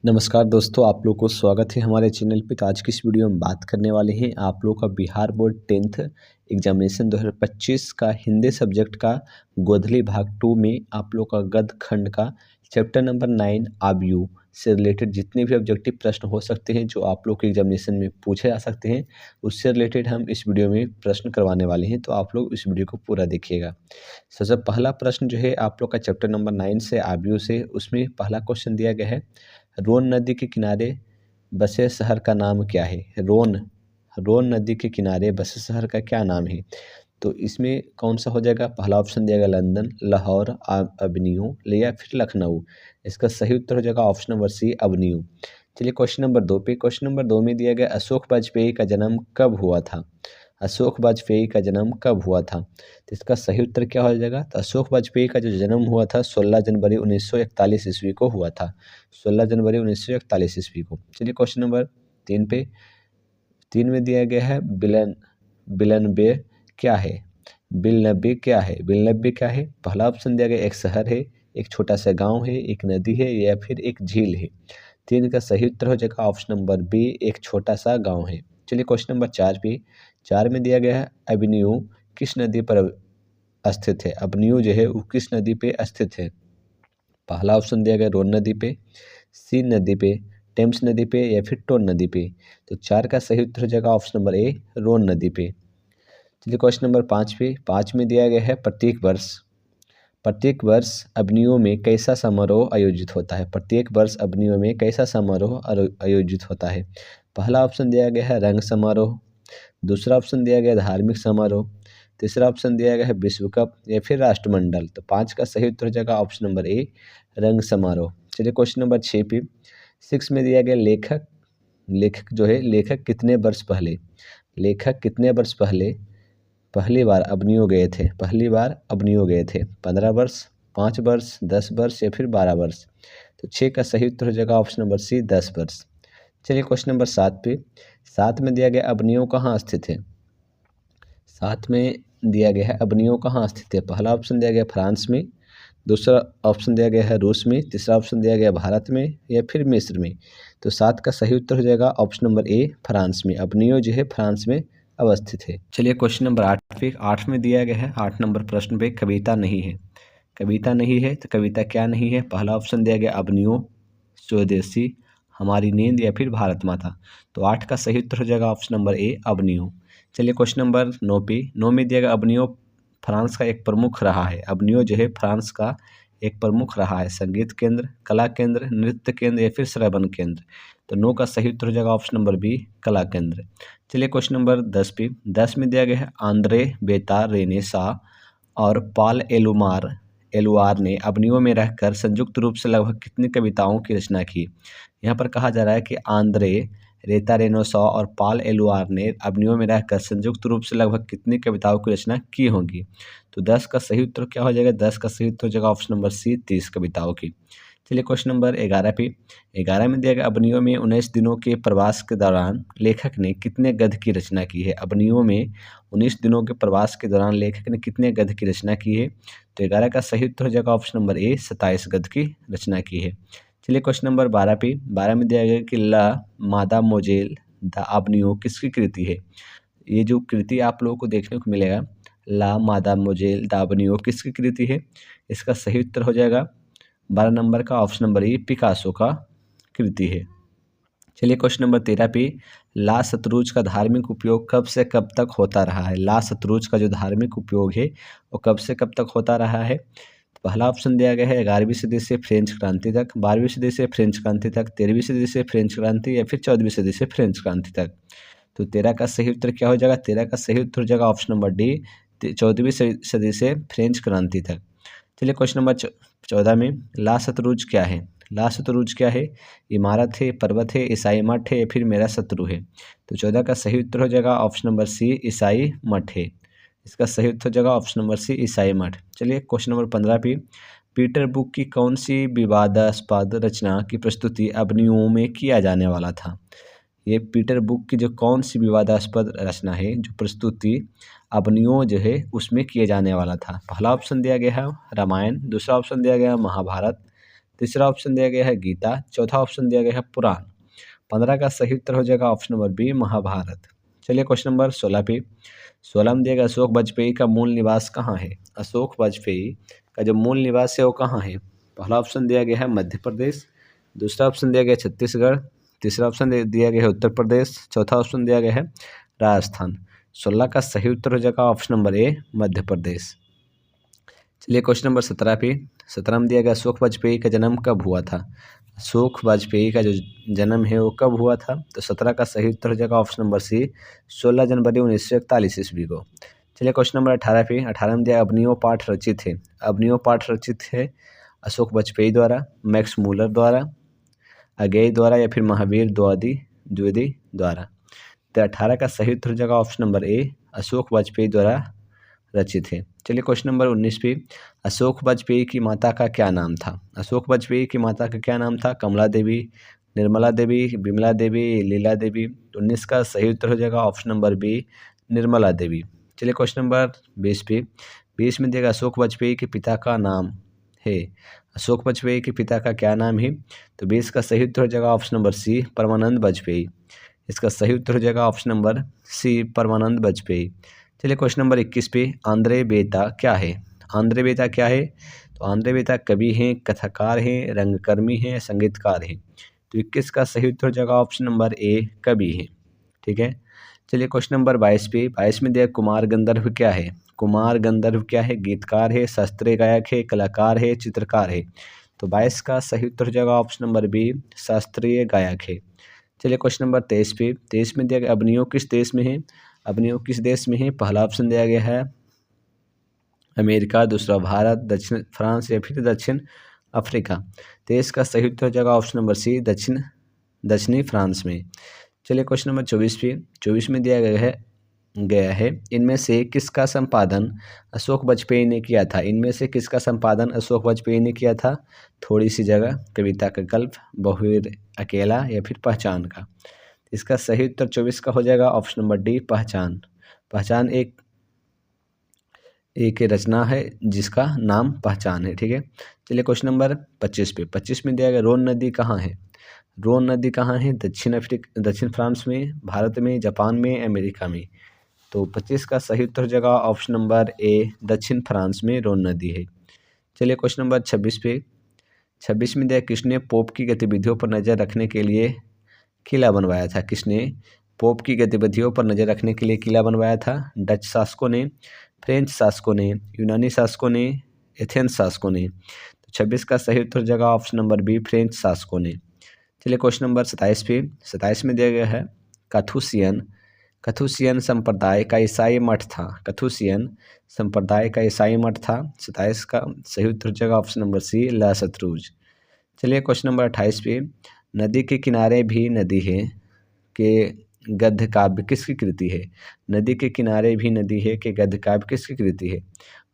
नमस्कार दोस्तों, आप लोग को स्वागत है हमारे चैनल पे। तो आज की इस वीडियो में बात करने वाले हैं आप लोग का बिहार बोर्ड 10th एग्जामिनेशन 2025 का हिंदी सब्जेक्ट का गोधली भाग 2 में आप लोग का गद्य खंड का चैप्टर नंबर 9 आबयू से रिलेटेड जितने भी ऑब्जेक्टिव प्रश्न हो सकते हैं जो आप लोग के एग्जामिनेशन में पूछे जा सकते हैं, उससे रिलेटेड हम इस वीडियो में प्रश्न करवाने वाले हैं। तो आप लोग इस वीडियो को पूरा देखिएगा। सबसे पहला प्रश्न जो है आप लोग का चैप्टर नंबर 9 से आबयू से, उसमें पहला क्वेश्चन दिया गया है, रोन नदी के किनारे बसे शहर का नाम क्या है। रोन नदी के किनारे बसे शहर का क्या नाम है। तो इसमें कौन सा हो जाएगा। पहला ऑप्शन दिया गया लंदन, लाहौर, अबनियो या फिर लखनऊ। इसका सही उत्तर हो जाएगा ऑप्शन नंबर सी अबनियो। चलिए क्वेश्चन नंबर 2 पे। क्वेश्चन नंबर 2 में दिया गया अशोक वाजपेयी का जन्म कब हुआ था। अशोक वाजपेयी का जन्म कब हुआ था। तो इसका सही उत्तर क्या हो जाएगा। तो अशोक वाजपेयी का जो जन्म हुआ था 16 जनवरी 1941 ईस्वी को हुआ था। 16 जनवरी 1941 ईस्वी को। चलिए क्वेश्चन नंबर 3 पे। 3 में दिया गया है बिलनबे क्या है। बिलनबे क्या है। बिलनबे क्या है। पहला ऑप्शन दिया गया एक शहर है, एक छोटा सा गांव है, एक नदी है या फिर एक झील है। 3 का सही उत्तर हो जाएगा ऑप्शन नंबर बी, एक छोटा सा गांव है। चलिए क्वेश्चन नंबर 4 पे। 4 में दिया गया है एवेन्यू किस नदी पर स्थित है। एवेन्यू जो है वो किस नदी पे स्थित है। पहला ऑप्शन दिया गया रोन नदी पे, सीन नदी पे, टेम्स नदी पे या फिर टोन नदी पे। तो 4 का सही उत्तर हो जाएगा ऑप्शन नंबर ए, रोन नदी पे। चलिए क्वेश्चन नंबर 5 पे। 5 में दिया गया है प्रत्येक वर्ष अबनियों में कैसा समारोह आयोजित होता है। प्रत्येक वर्ष अबनियों में कैसा समारोह आयोजित होता है। पहला ऑप्शन दिया गया है रंग समारोह, दूसरा ऑप्शन दिया गया धार्मिक समारोह, तीसरा ऑप्शन दिया गया है विश्व कप या फिर राष्ट्रमंडल। तो 5 का सही उत्तर हो जाएगा ऑप्शन नंबर ए, रंग समारोह। चलिए क्वेश्चन नंबर 6 पे। 6 में दिया गया लेखक जो है लेखक कितने वर्ष पहले पहली बार अबनियों गए थे। 15 वर्ष, 5 वर्ष, 10 वर्ष या फिर 12 वर्ष। तो 6 का सही उत्तर हो जाएगा ऑप्शन नंबर सी, 10 वर्ष। चलिए क्वेश्चन नंबर 7 पे। 7 में दिया गया अबनियों कहाँ स्थित है। 7 में दिया गया है अबनियों कहाँ स्थित है। पहला ऑप्शन दिया गया फ्रांस में, दूसरा ऑप्शन दिया गया है रूस में, तीसरा ऑप्शन दिया गया भारत में या फिर मिस्र में। तो 7 का सही उत्तर हो जाएगा ऑप्शन नंबर ए, फ्रांस में। अबनियो जो है फ्रांस में अवस्थित है। चलिए क्वेश्चन नंबर 8 पे। 8 में दिया गया है 8 नंबर प्रश्न पे कविता नहीं है तो कविता क्या नहीं है। पहला ऑप्शन दिया गया अबनियो, स्वदेशी, हमारी नींद या फिर भारत माता। तो 8 का सही उत्तर हो जाएगा ऑप्शन नंबर ए, अबनियो। चलिए क्वेश्चन नंबर 9 पे। 9 में दिया गया अबनियो फ्रांस का एक प्रमुख रहा है। अबनियो जो है फ्रांस का एक प्रमुख रहा है। संगीत केंद्र, कला केंद्र, नृत्य केंद्र या फिर श्रवण केंद्र। तो 9 का सही उत्तर हो जाएगा ऑप्शन नंबर बी, कला केंद्र। चलिए क्वेश्चन नंबर 10 पे। 10 में दिया गया है आंद्रे बेतार रेनेसा और पॉल एलुआर ने अबनियो में रहकर संयुक्त रूप से लगभग कितनी कविताओं की रचना की। यहाँ पर कहा जा रहा है कि आंद्रे रेता रेनोसा और पॉल एलुआर ने अबनियो में रहकर संयुक्त रूप से लगभग कितनी कविताओं की रचना की होगी। तो 10 का सही उत्तर क्या हो जाएगा। 10 का सही उत्तर हो जाएगा ऑप्शन नंबर सी, 30 कविताओं की। चलिए क्वेश्चन नंबर 11 पे। 11 में दिया गया अबनियो में 19 दिनों के प्रवास के दौरान लेखक ने कितने गद्य की रचना की है। अबनियो में 19 दिनों के प्रवास के दौरान लेखक ने कितने गद्य की रचना की है। तो 11 का सही उत्तर हो जाएगा ऑप्शन नंबर ए, 27 गद्य की रचना की है। चलिए क्वेश्चन नंबर 12 पे। 12 में दिया गया कि ला मादा मोजेल द अबनियो किसकी कृति है। ये जो कृति आप लोगों को देखने को मिलेगा, ला मादा मोजेल द अबनियो किसकी कृति है। इसका सही उत्तर हो जाएगा 12 नंबर का ऑप्शन नंबर ए, पिकासो का कृति है। चलिए क्वेश्चन नंबर 13 पे। ला सतरुज का धार्मिक उपयोग कब से कब तक होता रहा है। ला सतरुज का जो धार्मिक उपयोग है वो कब से कब तक होता रहा है। पहला ऑप्शन दिया गया है 11वीं सदी से फ्रेंच क्रांति तक, 12वीं सदी से फ्रेंच क्रांति तक, 13वीं सदी से फ्रेंच क्रांति या फिर 14वीं सदी से फ्रेंच क्रांति तक। तो 13 का सही उत्तर क्या हो जाएगा। 13 का सही उत्तर हो जाएगा ऑप्शन नंबर डी, 14वीं सदी से फ्रेंच क्रांति तक। चलिए क्वेश्चन नंबर 14 में। ला सतरुज क्या है। ला सतरुज क्या है। इमारत है, पर्वत है, ईसाई मठ है या फिर मेरा शत्रु है। तो 14 का सही उत्तर हो जाएगा ऑप्शन नंबर सी, ईसाई मठ है। इसका सही उत्तर हो जाएगा ऑप्शन नंबर सी, ईसाई मठ। चलिए क्वेश्चन नंबर 15 पे। पीटर बुक की कौन सी विवादास्पद रचना की प्रस्तुति अबनियो में किया जाने वाला था। ये पीटर बुक की जो कौन सी विवादास्पद रचना है जो प्रस्तुति अबनियो जो है उसमें किए जाने वाला था। पहला ऑप्शन दिया गया है रामायण, दूसरा ऑप्शन दिया गया है महाभारत, तीसरा ऑप्शन दिया गया है गीता, चौथा ऑप्शन दिया गया है पुराण। 15 का सही उत्तर हो जाएगा ऑप्शन नंबर बी महाभारत। चलिए क्वेश्चन नंबर 16 पे। 16 में दिया गया अशोक वाजपेयी का मूल निवास कहाँ है। अशोक वाजपेयी का जो मूल निवास है वो कहाँ है। पहला ऑप्शन दिया गया है मध्य प्रदेश, दूसरा ऑप्शन दिया गया छत्तीसगढ़, तीसरा ऑप्शन दिया गया है उत्तर प्रदेश, चौथा ऑप्शन दिया गया है राजस्थान। 16 का सही उत्तर हो जाएगा option number A Madhya Pradesh. चलिए क्वेश्चन नंबर 17 पे। 17 में दिया गया अशोक वाजपेयी का जन्म कब हुआ था। अशोक वाजपेयी का जो जन्म है वो कब हुआ था। तो 17 का सही उत्तर हो जाएगा ऑप्शन नंबर सी 16 जनवरी 1941 ईस्वी को। चलिए क्वेश्चन नंबर 18 पे। 18 में दिया अग्नियों पाठ रचित है। अग्नियों पाठ रचित है अशोक वाजपेयी द्वारा, मैक्स मूलर द्वारा, अगेय द्वारा या फिर महावीर द्विवेदी द्वारा। तो 18 का सही उत्तर हो जाएगा option number A Ashok Vajpayee द्वारा रचित है। चलिए क्वेश्चन नंबर 19 पे। अशोक वाजपेयी की माता का क्या नाम था। अशोक वाजपेयी की माता का क्या नाम था। कमला देवी, निर्मला देवी, विमला देवी, लीला देवी। 19 का सही उत्तर हो जाएगा option number B Nirmala Devi. चलिए क्वेश्चन नंबर 20 पे। 20 में देगा अशोक वाजपेयी के पिता का नाम है। अशोक वाजपेयी के पिता का क्या नाम है। तो 20 का सही उत्तर हो जाएगा ऑप्शन नंबर सी परमानंद वाजपेयी। इसका सही उत्तर हो जाएगा ऑप्शन नंबर सी परमानंद वाजपेयी। चलिए क्वेश्चन नंबर 21 पे। आंद्रे बेता क्या है। आंद्रे बेता क्या है। तो आंद्रे बेता कवि हैं, कथाकार हैं, रंगकर्मी हैं, संगीतकार हैं। तो 21 का सही उत्तर हो जाएगा ऑप्शन नंबर ए कवि हैं। ठीक है। चलिए क्वेश्चन नंबर 22 पे। 22 में दिया कुमार गंधर्व क्या है। कुमार गंधर्व क्या है। गीतकार है, शास्त्रीय गायक है, कलाकार है, चित्रकार है। तो 22 का सही उत्तर हो जाएगा ऑप्शन नंबर बी शास्त्रीय गायक है। चलिए क्वेश्चन नंबर 23 पे। 23 में दिया गया अग्नियों किस देश में है। अग्नियों किस देश में है। पहला ऑप्शन दिया गया है अमेरिका, दूसरा भारत, दक्षिण फ्रांस या फिर दक्षिण अफ्रीका। देश का सही उत्तर हो जाएगा ऑप्शन नंबर सी दक्षिणी फ्रांस में। चलिए क्वेश्चन नंबर 24 पे। 24 में दिया गया है इनमें से किसका संपादन अशोक वाजपेयी ने किया था। इनमें से किसका संपादन अशोक वाजपेयी ने किया था। थोड़ी सी जगह, कविता का गल्प, बहुवीर अकेला या फिर पहचान का। इसका सही उत्तर 24 का हो जाएगा ऑप्शन नंबर डी पहचान। पहचान एक रचना है जिसका नाम पहचान है। ठीक है। चलिए क्वेश्चन नंबर 25 पे। 25 में दिया गया रोन नदी कहाँ है। रोन नदी कहाँ है। दक्षिण फ्रांस में, भारत में, जापान में, अमेरिका में। तो 25 का सही उत्तर हो जाएगा ऑप्शन नंबर ए दक्षिण फ्रांस में रोन नदी है। चलिए क्वेश्चन नंबर 26 पे। 26 में दिया किसने पोप की गतिविधियों पर नज़र रखने के लिए किला बनवाया था। किसने पोप की गतिविधियों पर नज़र रखने के लिए किला बनवाया था। डच शासकों ने, फ्रेंच शासकों ने, यूनानी शासकों ने, एथेंस शासकों ने। तो 26 का सही उत्तर हो जाएगा ऑप्शन नंबर बी फ्रेंच शासकों ने। चलिए क्वेश्चन नंबर 27 पे। 27 में दिया गया है कथुसियन संप्रदाय का ईसाई मठ था। कथुसियन संप्रदाय का ईसाई मठ था। 27 का सही उत्तर हो जाएगा ऑप्शन नंबर सी ला शत्रुज। चलिए क्वेश्चन नंबर 28 पे। नदी के किनारे भी नदी है कि गद्य काव्य किसकी कृति है। नदी के किनारे भी नदी है कि गद्य काव्य किसकी कृति है।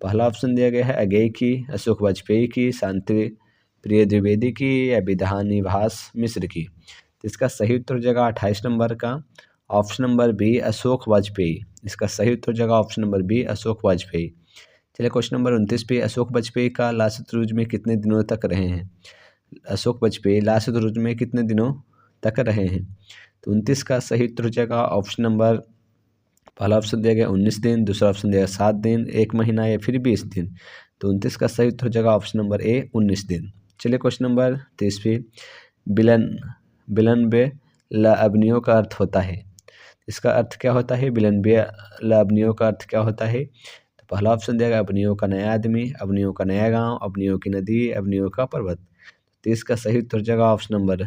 पहला ऑप्शन दिया गया है अगेय की, अशोक वाजपेयी की, शांति प्रिय द्विवेदी की या विधानिभास मिश्र की। तो इसका सही उत्तर हो जाएगा 28 नंबर का option number B Ashok Vajpayee. इसका सही उत्तर हो जाएगा option number B Ashok Vajpayee. चलिए क्वेश्चन नंबर 29 पे। अशोक वाजपेयी का ला शत्रुज में कितने दिनों तक रहे हैं। अशोक वाजपेयी ला शत्रुज में कितने दिनों तक रहे हैं। तो 29 का सही उत्तर हो जाएगा ऑप्शन नंबर पहला ऑप्शन दिया गया 19 दिन, दूसरा ऑप्शन दिया गया 7 दिन, 1 महीना या फिर 20 दिन। तो 29 का सही उत्तर हो जाएगा ऑप्शन नंबर ए 19 दिन। चलिए क्वेश्चन नंबर 30 पे। विलंबे लावनियों का अर्थ होता है। इसका अर्थ क्या होता है। विलंबे लावनियों का अर्थ क्या होता है। तो पहला ऑप्शन दिया गया अवनियों का नया आदमी, अवनियों का नया गाँव, अवनियों की नदी, अवनियों का पर्वत। तो इसका सही उत्तर हो जाएगा ऑप्शन नंबर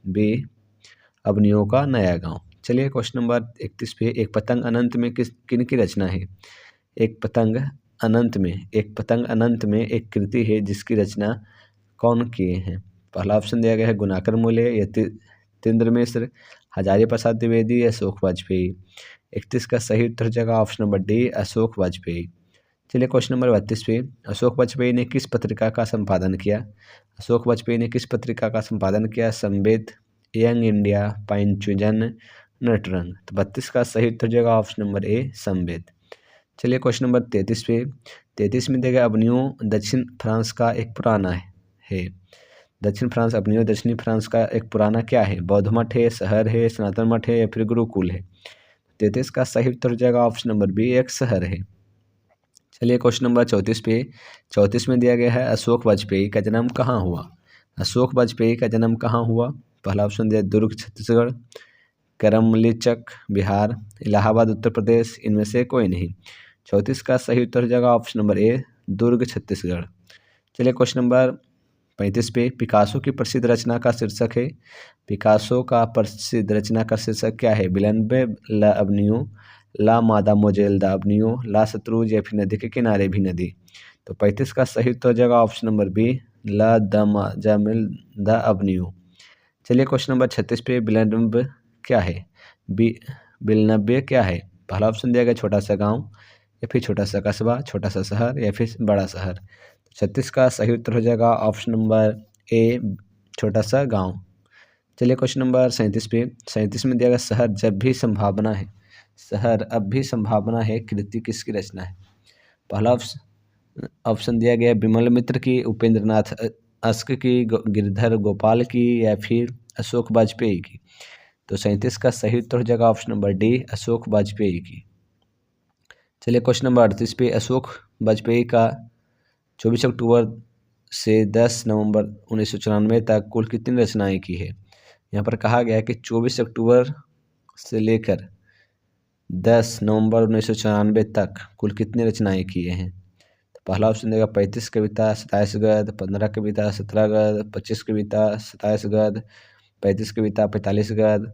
बी अवनियों का नया गांव। चलिए क्वेश्चन नंबर 31 पे। एक पतंग अनंत में किन की रचना है। एक पतंग अनंत में एक कृति है जिसकी रचना कौन किए हैं। पहला ऑप्शन दिया गया है गुणाकर मूले, यतीन्द्र मिश्र, हजारी प्रसाद द्विवेदी, अशोक वाजपेयी। 31 का सही उत्तर हो जाएगा option number D Ashok Vajpayee. चलिए क्वेश्चन नंबर 32 पे। अशोक वाजपेयी ने किस पत्रिका का संपादन किया। अशोक वाजपेयी ने किस पत्रिका का संपादन किया। संवेद, यंग इंडिया, पांचजन्य, नटरंग। तो 32 का सही उत्तर हो जाएगा ऑप्शन नंबर ए संवेद। चलिए क्वेश्चन नंबर 33 पे। 33 में देगा अवनियों दक्षिण फ्रांस का एक पुराना है। दक्षिण फ्रांस अपनियों दक्षिणी फ्रांस का एक पुराना क्या है? बौद्ध मठ है, शहर है, सनातन मठ है या फिर गुरुकुल है? 33 का सही उत्तर हो जाएगा ऑप्शन नंबर बी, एक शहर है। चलिए क्वेश्चन नंबर 34 पे 34 में दिया गया है अशोक वाजपेयी का जन्म कहाँ हुआ? अशोक वाजपेयी का जन्म कहाँ हुआ? पहला ऑप्शन दिया दुर्ग छत्तीसगढ़, करमलीचक बिहार, इलाहाबाद उत्तर प्रदेश, इनमें से कोई नहीं। 34 का सही उत्तर हो जाएगा ऑप्शन नंबर ए, दुर्ग छत्तीसगढ़। चलिए क्वेश्चन नंबर 35 पे पिकासो की प्रसिद्ध रचना का शीर्षक है। पिकासो का प्रसिद्ध रचना का शीर्षक क्या है? बिलनबे ला अवनियों, ला मादामोजेल द अवनियों, ला शत्रुज या फिर नदी के किनारे भी नदी। तो 35 का सही उत्तर हो जाएगा ऑप्शन नंबर बी, ला दामाजामिल द अवनियों। चलिए क्वेश्चन नंबर 36 पे बिलनबे क्या है? बिलनबे क्या है? पहला ऑप्शन दिया गया छोटा सा गांव या फिर छोटा सा कस्बा, छोटा सा शहर या फिर बड़ा शहर। 36 का सही उत्तर हो जाएगा ऑप्शन नंबर ए, छोटा सा गांव। चलिए क्वेश्चन नंबर 37 पे 37 में दिया गया शहर जब भी संभावना है, शहर अब भी संभावना है कृति किसकी रचना है? पहला ऑप्शन दिया गया विमल मित्र की, उपेंद्र नाथ अस्क की, गिरधर गोपाल की या फिर अशोक वाजपेयी की। तो 37 का सही उत्तर हो जाएगा option number D, Ashok Vajpayee की। चलिए क्वेश्चन नंबर 38 पे अशोक वाजपेयी का 24 अक्टूबर से 10 नवंबर 1994 तक कुल कितनी रचनाएं की है? यहाँ पर कहा गया है कि 24 अक्टूबर से लेकर 10 नवंबर 1994 तक कुल कितनी रचनाएं किए हैं? तो पहला ऑप्शन देगा 35 कविता, 27 गद्य, 15 कविता, 17 गद्य, 25 कविता, 27 गद्य, 35 कविता, 45 गद्य।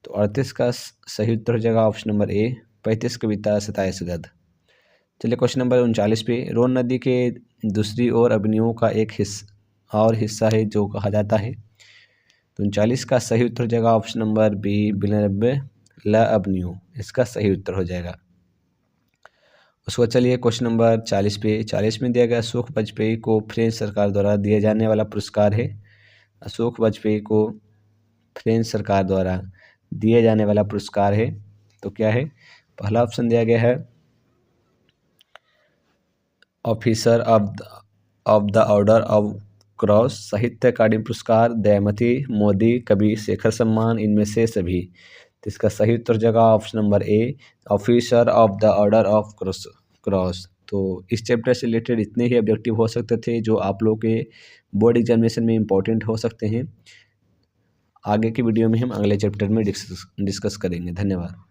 तो 38 का सही उत्तर हो जाएगा ऑप्शन नंबर ए, 35 कविता, 27 गद्य। चलिए क्वेश्चन नंबर 39 पे रोन नदी के दूसरी ओर अवनियों का एक हिस्सा है जो कहा जाता है। तो 39 का सही उत्तर हो जाएगा ऑप्शन नंबर बी, बिलनबे ला अवनियों, इसका सही उत्तर हो जाएगा। उसको चलिए क्वेश्चन नंबर 40 पे 40 में दिया गया अशोक वाजपेयी को फ्रेंच सरकार द्वारा दिए जाने वाला पुरस्कार है। अशोक वाजपेयी को फ्रेंच सरकार द्वारा दिए जाने वाला पुरस्कार है, तो क्या है? पहला ऑप्शन दिया गया है officer of the order of cross, साहित्य अकादमी पुरस्कार, दयामती मोदी कवि शेखर सम्मान, इनमें से सभी। तो इसका सही उत्तर जगह option number A, officer of the order of cross. तो इस चैप्टर से रिलेटेड इतने ही ऑब्जेक्टिव हो सकते थे जो आप लोग के बोर्ड एग्जामिनेशन में इंपॉर्टेंट हो सकते हैं। आगे की वीडियो में हम अगले चैप्टर में डिस्कस करेंगे। धन्यवाद।